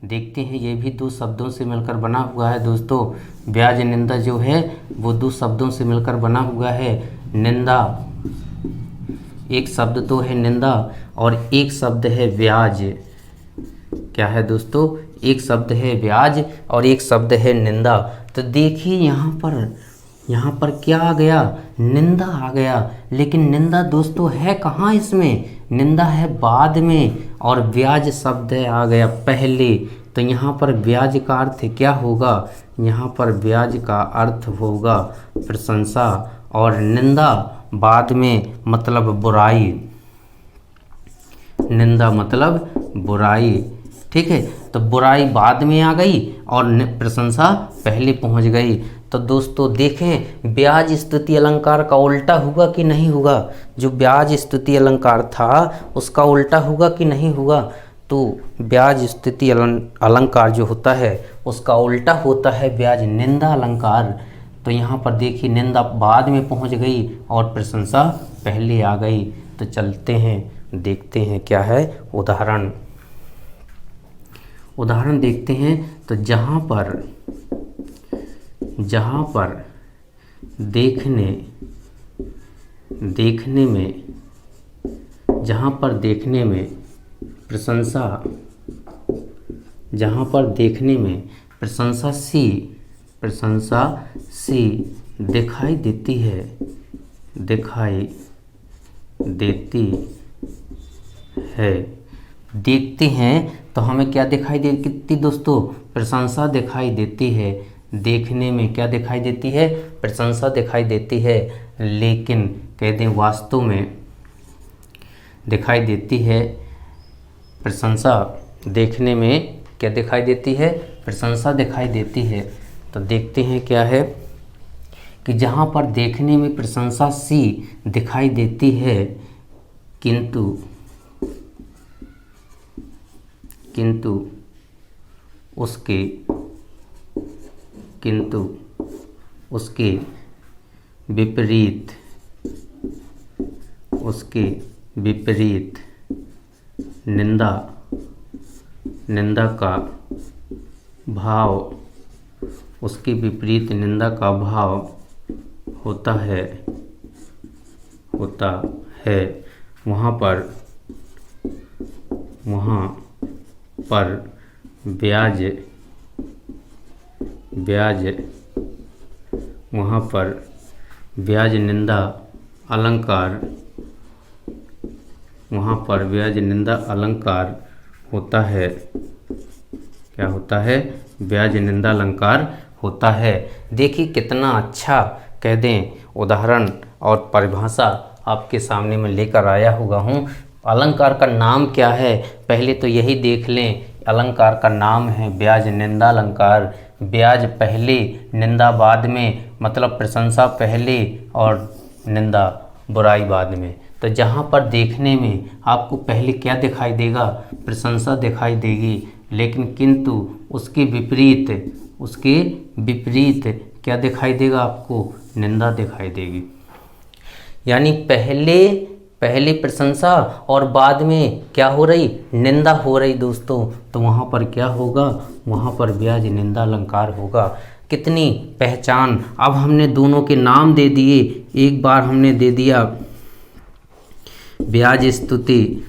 देखते हैं ये भी दो शब्दों से मिलकर बना हुआ है दोस्तों। ब्याज निंदा जो है वो दो शब्दों से मिलकर बना हुआ है। निंदा, एक शब्द तो है निंदा और एक शब्द है ब्याज। क्या है दोस्तों? एक शब्द है ब्याज और एक शब्द है निंदा। तो देखिए यहाँ पर क्या आ गया? निंदा आ गया। लेकिन निंदा दोस्तों है कहाँ इसमें? निंदा है बाद में और ब्याज शब्द आ गया पहले। तो यहाँ पर ब्याज का अर्थ क्या होगा? यहाँ पर ब्याज का अर्थ होगा प्रशंसा और निंदा बाद में मतलब बुराई। निंदा मतलब बुराई, ठीक है। तो बुराई बाद में आ गई और प्रशंसा पहले पहुंच गई। तो दोस्तों देखें ब्याज स्तुति अलंकार का उल्टा हुआ कि नहीं हुआ? जो ब्याज स्तुति अलंकार था उसका उल्टा हुआ कि नहीं हुआ? तो ब्याज स्तुति अलंकार जो होता है उसका उल्टा होता है ब्याज निंदा अलंकार। तो यहाँ पर देखिए निंदा बाद में पहुँच गई और प्रशंसा पहले आ गई। तो चलते हैं देखते हैं क्या है उदाहरण देखते हैं। तो जहाँ पर देखने में प्रशंसा सी दिखाई देती है। देखते हैं तो हमें क्या दिखाई देती दोस्तों? प्रशंसा दिखाई देती है। देखने में क्या दिखाई देती है? प्रशंसा दिखाई देती है। लेकिन कह दें वास्तव में दिखाई देती है प्रशंसा। देखने में क्या दिखाई देती है? प्रशंसा दिखाई देती है। तो देखते हैं क्या है कि जहाँ पर देखने में प्रशंसा सी दिखाई देती है किंतु उसके विपरीत निंदा का भाव होता है वहाँ पर ब्याज निंदा अलंकार होता है। क्या होता है? ब्याज निंदा अलंकार होता है। देखिए कितना अच्छा कह दें उदाहरण और परिभाषा आपके सामने में लेकर आया हुआ हूँ। अलंकार का नाम क्या है पहले तो यही देख लें। अलंकार का नाम है ब्याज निंदा अलंकार। ब्याज पहले निंदा बाद में मतलब प्रशंसा पहले और निंदा बुराई बाद में। तो जहाँ पर देखने में आपको पहले क्या दिखाई देगा? प्रशंसा दिखाई देगी। लेकिन किंतु उसके विपरीत क्या दिखाई देगा आपको? निंदा दिखाई देगी। यानी पहले प्रशंसा और बाद में क्या हो रही? निंदा हो रही दोस्तों। तो वहाँ पर क्या होगा? वहाँ पर ब्याज निंदा अलंकार होगा। कितनी पहचान! अब हमने दोनों के नाम दे दिए। एक बार हमने दे दिया ब्याज स्तुति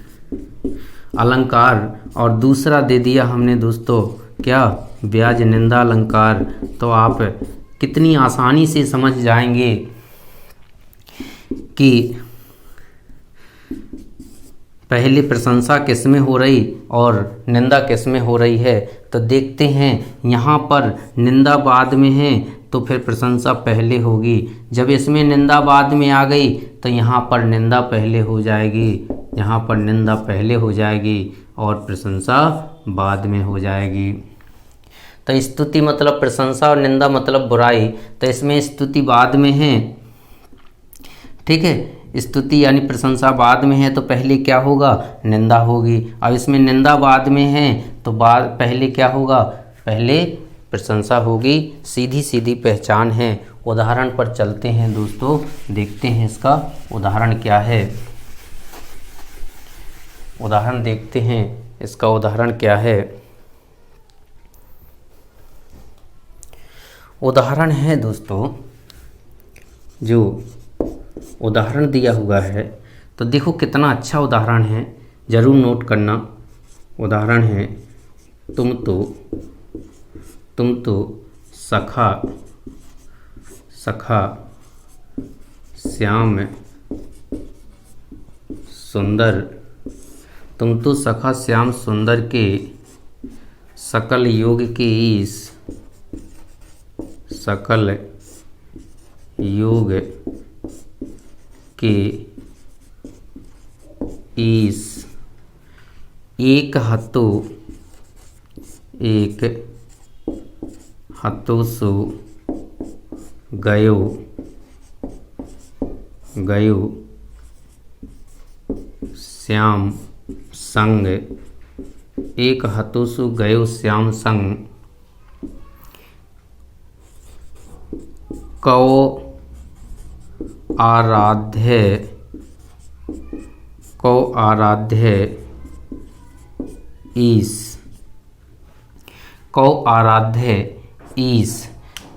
अलंकार और दूसरा दे दिया हमने दोस्तों क्या? ब्याज निंदा अलंकार। तो आप कितनी आसानी से समझ जाएंगे कि पहले प्रशंसा किस में हो रही और निंदा किस में हो रही है। तो देखते हैं यहाँ पर निंदा बाद में है तो फिर प्रशंसा पहले होगी। जब इसमें निंदा बाद में आ गई तो यहाँ पर निंदा पहले हो जाएगी, और प्रशंसा बाद में हो जाएगी। तो स्तुति मतलब प्रशंसा और निंदा मतलब बुराई। तो इसमें स्तुति बाद में है, ठीक है। स्तुति यानी प्रशंसा बाद में है तो पहले क्या होगा? निंदा होगी। अब इसमें निंदा बाद में है तो पहले क्या होगा? पहले प्रशंसा होगी। सीधी सीधी पहचान है। उदाहरण पर चलते हैं दोस्तों, देखते हैं इसका उदाहरण क्या है। उदाहरण देखते हैं इसका उदाहरण क्या है। उदाहरण है दोस्तों, जो उदाहरण दिया हुआ है तो देखो कितना अच्छा उदाहरण है, ज़रूर नोट करना। उदाहरण है तुम तो सखा श्याम सुंदर, तुम तो सखा श्याम सुंदर के सकल योग के ईश, सकल योग के ईश, एक हतो सो गयो श्याम संग, एक हतो सो गयो श्याम संग, कौ आराध्य ईश।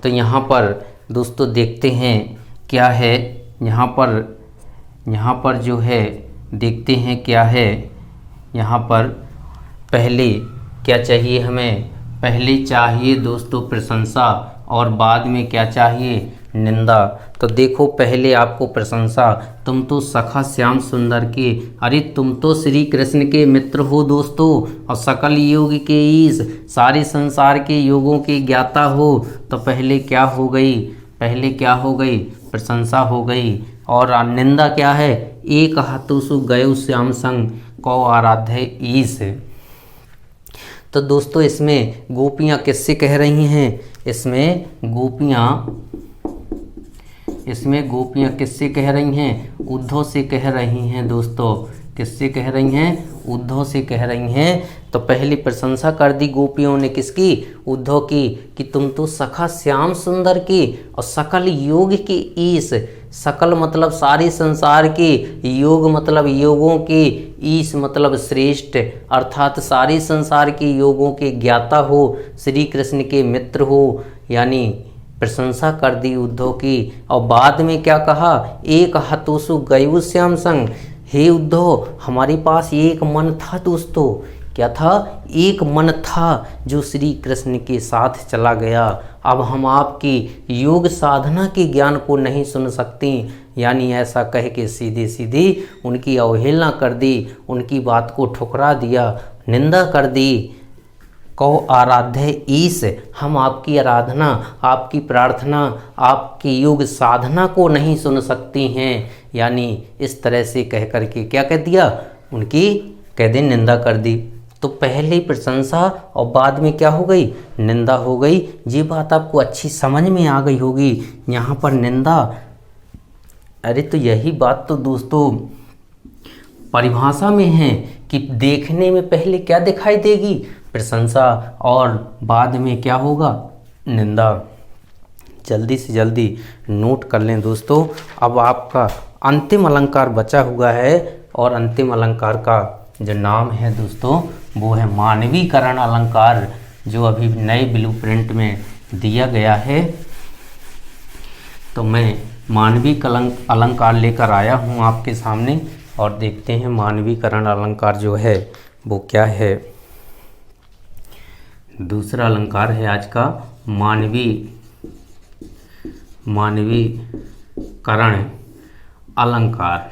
तो यहाँ पर दोस्तों देखते हैं क्या है, यहाँ पर जो है देखते हैं क्या है। यहाँ पर पहले क्या चाहिए हमें, पहले चाहिए दोस्तों प्रशंसा और बाद में क्या चाहिए, निंदा। तो देखो पहले आपको प्रशंसा, तुम तो सखा श्याम सुंदर के, अरे तुम तो श्री कृष्ण के मित्र हो दोस्तों, और सकल योग के ईश, सारे संसार के योगों के ज्ञाता हो। तो पहले क्या हो गई, प्रशंसा हो गई। और निंदा क्या है, एक हाथों सु गयो श्याम संग, कौ आराध्य ईश। तो दोस्तों इसमें गोपियाँ किससे कह रही हैं, इसमें गोपियाँ किससे कह रही हैं, उद्धव से कह रही हैं दोस्तों। किससे कह रही हैं, उद्धव से कह रही हैं। तो पहली प्रशंसा कर दी गोपियों ने किसकी, उद्धव की, कि तुम तो सखा श्याम सुंदर की और सकल योग की ईश, सकल मतलब सारे संसार के, योग मतलब योगों के, ईश मतलब श्रेष्ठ, अर्थात सारे संसार के योगों के ज्ञाता हो, श्री कृष्ण के मित्र हो, यानी प्रशंसा कर दी उद्धव की। और बाद में क्या कहा, एक हतोसु गयो श्याम संग, हे उद्धव हमारे पास एक मन था दोस्तों। क्या था, एक मन था जो श्री कृष्ण के साथ चला गया। अब हम आपकी योग साधना के ज्ञान को नहीं सुन सकती, यानी ऐसा कह के सीधे सीधे उनकी अवहेलना कर दी, उनकी बात को ठुकरा दिया, निंदा कर दी। कहो आराध्य ईश, हम आपकी आराधना, आपकी प्रार्थना, आपकी योग साधना को नहीं सुन सकती हैं, यानी इस तरह से कह करके क्या कह दिया, उनकी कह दे निंदा कर दी। तो पहले प्रशंसा और बाद में क्या हो गई, निंदा हो गई। ये बात आपको अच्छी समझ में आ गई होगी। यहाँ पर निंदा, अरे तो यही बात तो दोस्तों परिभाषा में है कि देखने में पहले क्या दिखाई देगी, प्रशंसा, और बाद में क्या होगा, निंदा। जल्दी से जल्दी नोट कर लें दोस्तों। अब आपका अंतिम अलंकार बचा हुआ है, और अंतिम अलंकार का जो नाम है दोस्तों वो है मानवीकरण अलंकार, जो अभी नए ब्लूप्रिंट में दिया गया है। तो मैं मानवीकरण अलंकार लेकर आया हूँ आपके सामने, और देखते हैं मानवीकरण अलंकार जो है वो क्या है। दूसरा अलंकार है आज का मानवीकरण अलंकार।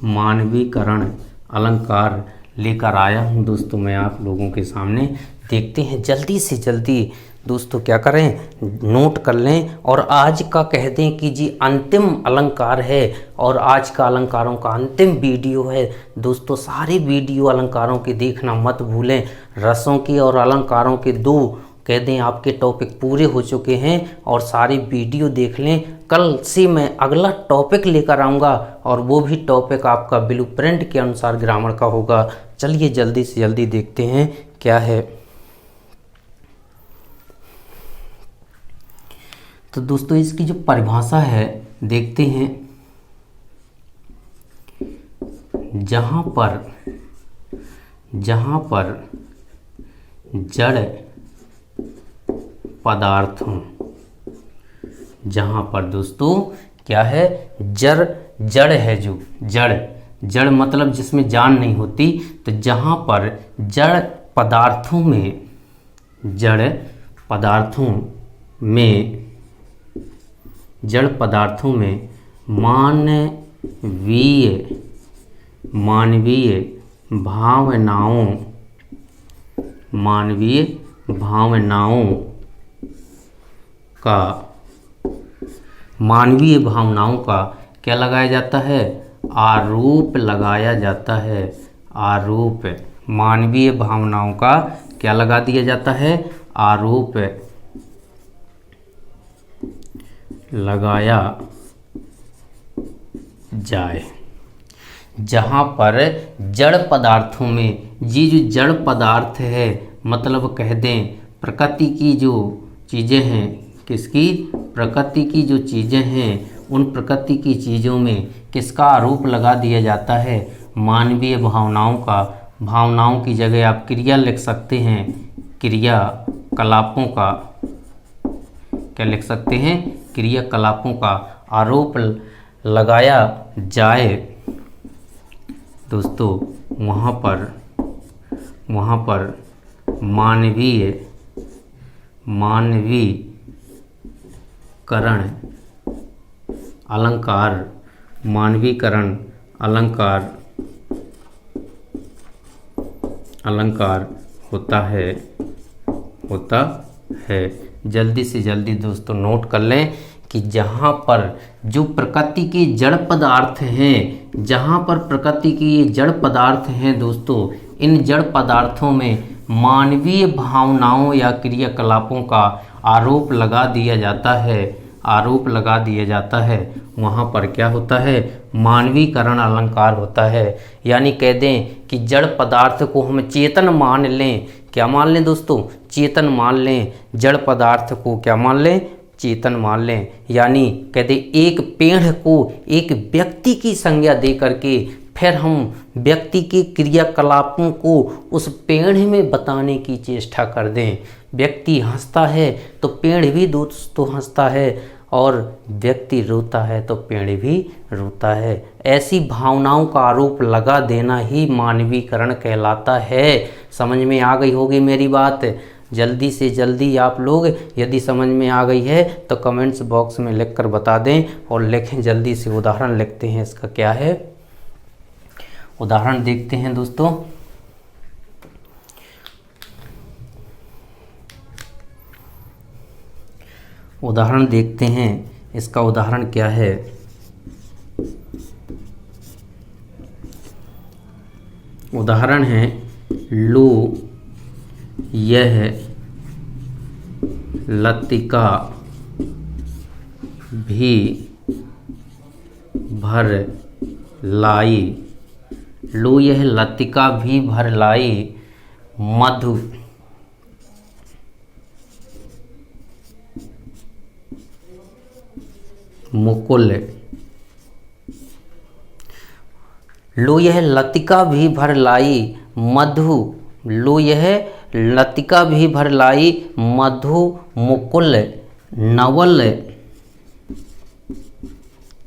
मानवीकरण अलंकार लेकर आया हूँ दोस्तों मैं आप लोगों के सामने। देखते हैं जल्दी से जल्दी दोस्तों, क्या करें, नोट कर लें, और आज का कह दें कि जी अंतिम अलंकार है, और आज का अलंकारों का अंतिम वीडियो है दोस्तों। सारे वीडियो अलंकारों के देखना मत भूलें। रसों की और अलंकारों के 2 कह दें आपके टॉपिक पूरे हो चुके हैं, और सारे वीडियो देख लें। कल से मैं अगला टॉपिक लेकर आऊँगा, और वो भी टॉपिक आपका ब्लूप्रिंट के अनुसार ग्रामर का होगा। चलिए जल्दी से जल्दी देखते हैं क्या है। तो दोस्तों इसकी जो परिभाषा है देखते हैं। जहाँ पर जड़ पदार्थों, जहाँ पर दोस्तों क्या है, जड़ है, जो जड़ मतलब जिसमें जान नहीं होती, तो जहाँ पर जड़ पदार्थों में मानवीय भावनाओं का क्या लगाया जाता है, आरोप लगाया जाता है। आरोप, मानवीय भावनाओं का क्या लगा दिया जाता है, आरोप लगाया जाए। जहाँ पर जड़ पदार्थों में, ये जो जड़ पदार्थ है, मतलब कह दें प्रकृति की जो चीज़ें हैं, किसकी, प्रकृति की जो चीज़ें हैं, उन प्रकृति की चीज़ों में किसका आरोप लगा दिया जाता है, मानवीय भावनाओं का। भावनाओं की जगह आप क्रिया लिख सकते हैं, क्रियाकलापों का, क्या लिख सकते हैं, क्रियाकलापों का आरोप लगाया जाए दोस्तों। वहाँ पर मानवीकरण अलंकार होता है। जल्दी से जल्दी दोस्तों नोट कर लें कि जहाँ पर जो प्रकृति के जड़ पदार्थ हैं, दोस्तों, इन जड़ पदार्थों में मानवीय भावनाओं या क्रियाकलापों का आरोप लगा दिया जाता है, वहाँ पर क्या होता है, मानवीकरण अलंकार होता है। यानी कह दें कि जड़ पदार्थ को हम चेतन मान लें, क्या मान लें दोस्तों, चेतन मान लें। जड़ पदार्थ को क्या मान लें, चेतन मान लें। यानी कहते एक पेड़ को एक व्यक्ति की संज्ञा दे करके फिर हम व्यक्ति के क्रियाकलापों को उस पेड़ में बताने की चेष्टा कर दें। व्यक्ति हंसता है तो पेड़ भी दोस्तों हंसता है, और व्यक्ति रोता है तो पेड़ भी रोता है। ऐसी भावनाओं का आरोप लगा देना ही मानवीकरण कहलाता है। समझ में आ गई होगी मेरी बात। जल्दी से जल्दी आप लोग, यदि समझ में आ गई है तो कमेंट्स बॉक्स में लिखकर बता दें, और लिखें जल्दी से। उदाहरण लिखते हैं, इसका क्या है, उदाहरण देखते हैं दोस्तों। उदाहरण देखते हैं, इसका उदाहरण क्या है। उदाहरण है, लो यह लतिका भी भर लाई, लो यह लतिका भी भर लाई, मधु मुकुल। लो यह लतिका भी भर लाई मधु, लो यह लतिका भी भर लाई मधु मुकुल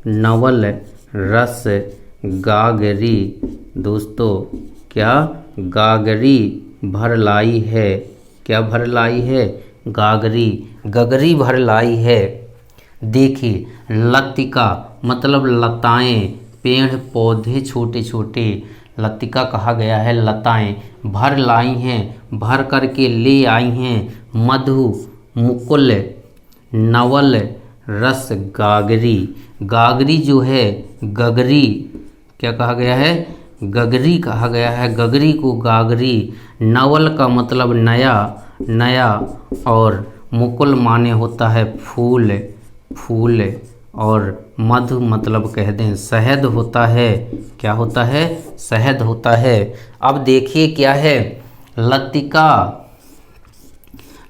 नवल रस गागरी। दोस्तों क्या गागरी भर लाई है, क्या भर लाई है, गगरी भर लाई है। देखिए लतिका मतलब लताएं, पेड़ पौधे छोटे छोटे, लतिका कहा गया है लताएं। भर लाई हैं, भर करके ले आई हैं, मधु मुकुल नवल रस गागरी। गागरी जो है गगरी, क्या कहा गया है, गगरी कहा गया है, गगरी को गागरी। नवल का मतलब नया, और मुकुल माने होता है फूल, और मधु मतलब कह दें शहद होता है। क्या होता है, शहद होता है। अब देखिए क्या है,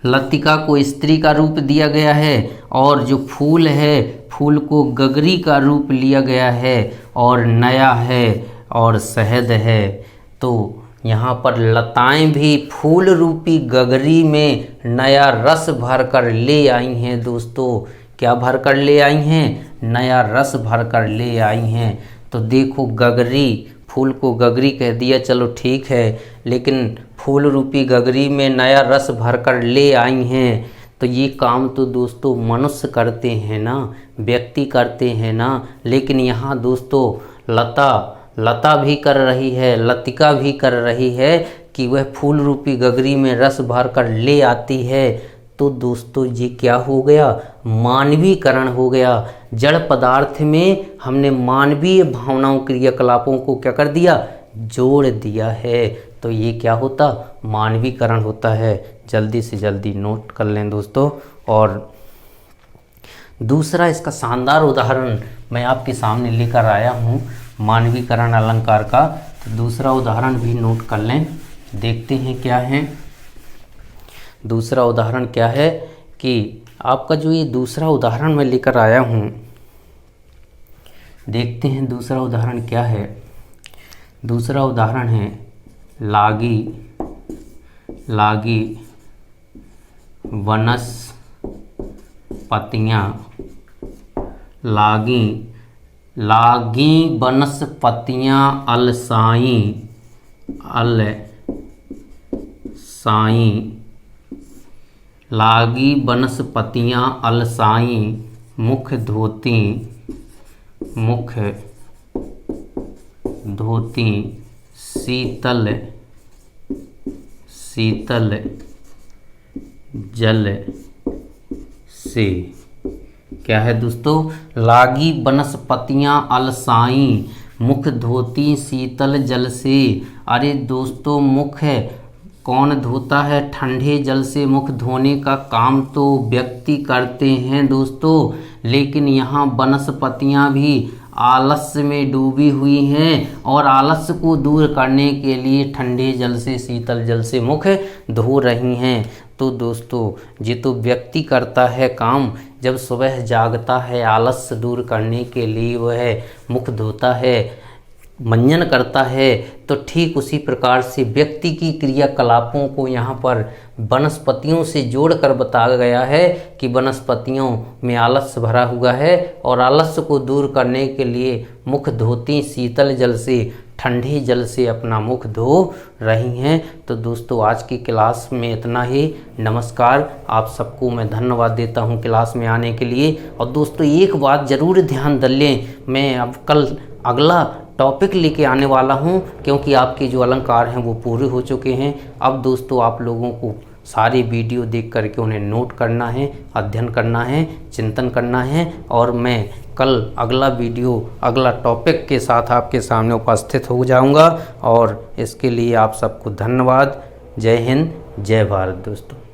लतिका को स्त्री का रूप दिया गया है, और जो फूल है फूल को गगरी का रूप लिया गया है, और नया है और शहद है। तो यहाँ पर लताएं भी फूल रूपी गगरी में नया रस भर कर ले आई हैं दोस्तों। क्या भर कर ले आई हैं? नया रस भर कर ले आई हैं। तो देखो, गगरी, फूल को गगरी कह दिया, चलो ठीक है, लेकिन फूल रूपी गगरी में नया रस भर कर ले आई हैं। तो ये काम तो दोस्तों मनुष्य करते हैं ना, व्यक्ति करते हैं ना, लेकिन यहाँ दोस्तों लता भी कर रही है, लतिका भी कर रही है कि वह फूल रूपी गगरी में रस भर कर ले आती है। तो दोस्तों ये क्या हो गया? मानवीकरण हो गया। जड़ पदार्थ में हमने मानवीय भावनाओं, क्रियाकलापों को क्या कर दिया? जोड़ दिया है। तो ये क्या होता? मानवीकरण होता है। जल्दी से जल्दी नोट कर लें दोस्तों। और दूसरा इसका शानदार उदाहरण मैं आपके सामने लेकर आया हूँ मानवीकरण अलंकार का। तो दूसरा उदाहरण भी नोट कर लें, देखते हैं क्या है। दूसरा उदाहरण क्या है कि आपका जो ये दूसरा उदाहरण मैं लेकर आया हूँ, देखते हैं दूसरा उदाहरण क्या है। दूसरा उदाहरण है लागी वनस्पतियाँ। लागी वनस्पतियाँ अलसाई लागी वनस्पतियाँ अलसाई, मुख धोती शीतल जल से। क्या है दोस्तों? लागी वनस्पतियाँ अलसाई, मुख धोती शीतल जल से। अरे दोस्तों, मुख कौन धोता है? ठंडे जल से मुख धोने का काम तो व्यक्ति करते हैं दोस्तों, लेकिन यहाँ वनस्पतियाँ भी आलस्य में डूबी हुई हैं और आलस्य को दूर करने के लिए ठंडे जल से, शीतल जल से मुख धो रही हैं। तो दोस्तों, ये तो व्यक्ति करता है काम। जब सुबह जागता है, आलस्य दूर करने के लिए वह मुख धोता है, मंजन करता है, तो ठीक उसी प्रकार से व्यक्ति की क्रियाकलापों को यहाँ पर वनस्पतियों से जोड़कर बताया गया है कि वनस्पतियों में आलस्य भरा हुआ है और आलस्य को दूर करने के लिए मुख धोती शीतल जल से, ठंडे जल से अपना मुख धो रही हैं। तो दोस्तों, आज की क्लास में इतना ही। नमस्कार। आप सबको मैं धन्यवाद देता हूं क्लास में आने के लिए। और दोस्तों, एक बात ज़रूर ध्यान दें, मैं अब कल अगला टॉपिक लेके आने वाला हूं, क्योंकि आपके जो अलंकार हैं वो पूरे हो चुके हैं। अब दोस्तों, आप लोगों को सारी वीडियो देख करके उन्हें नोट करना है, अध्ययन करना है, चिंतन करना है। और मैं कल अगला वीडियो, अगला टॉपिक के साथ आपके सामने उपस्थित हो जाऊंगा। और इसके लिए आप सबको धन्यवाद। जय हिंद, जय भारत दोस्तों।